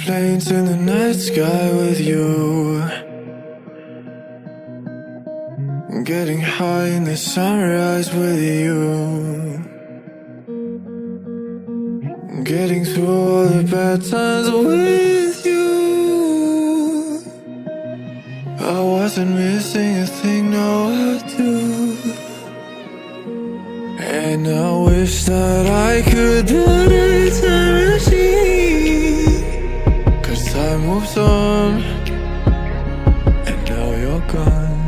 planes in the night sky with you, getting high in the sunrise with you, getting through all the bad times with you. I wasn't missing a thing, no I do. And I wish that I could build a time machine, 'cause time moves on, and now you're gone.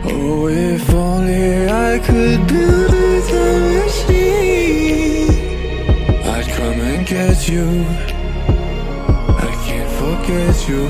Oh, if only I could build a time machine, I'd come and get you. I can't forget you.